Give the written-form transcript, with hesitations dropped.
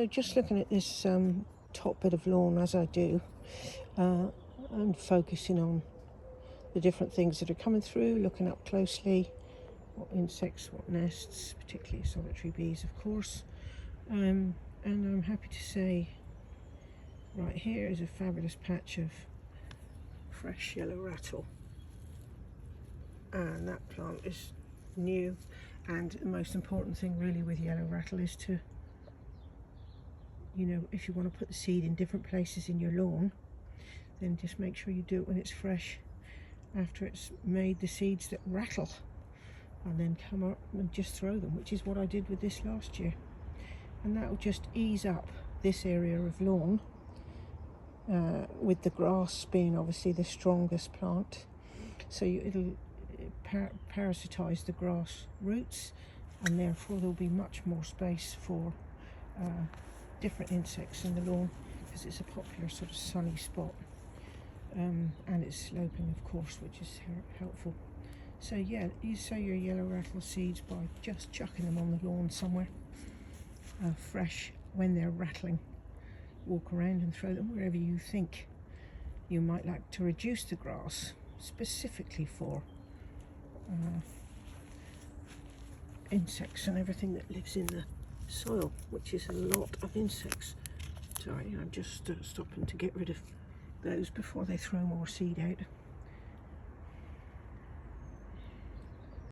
So just looking at this top bit of lawn as I do, and focusing on the different things that are coming through, looking up closely, what insects, what nests, particularly solitary bees of course, and I'm happy to say right here is a fabulous patch of fresh yellow rattle, and that plant is new. And the most important thing really with yellow rattle is to, you know, if you want to put the seed in different places in your lawn, then just make sure you do it when it's fresh, after it's made the seeds that rattle, and then come up and just throw them, which is what I did with this last year. And that will just ease up this area of lawn, with the grass being obviously the strongest plant, so it'll parasitize the grass roots, and therefore there'll be much more space for different insects in the lawn, because it's a popular sort of sunny spot, and it's sloping of course, which is helpful. So yeah, you sow your yellow rattle seeds by just chucking them on the lawn somewhere, fresh when they're rattling. Walk around and throw them wherever you think you might like to reduce the grass, specifically for insects and everything that lives in the soil, which is a lot of insects. Sorry, I'm just stopping to get rid of those before they throw more seed out.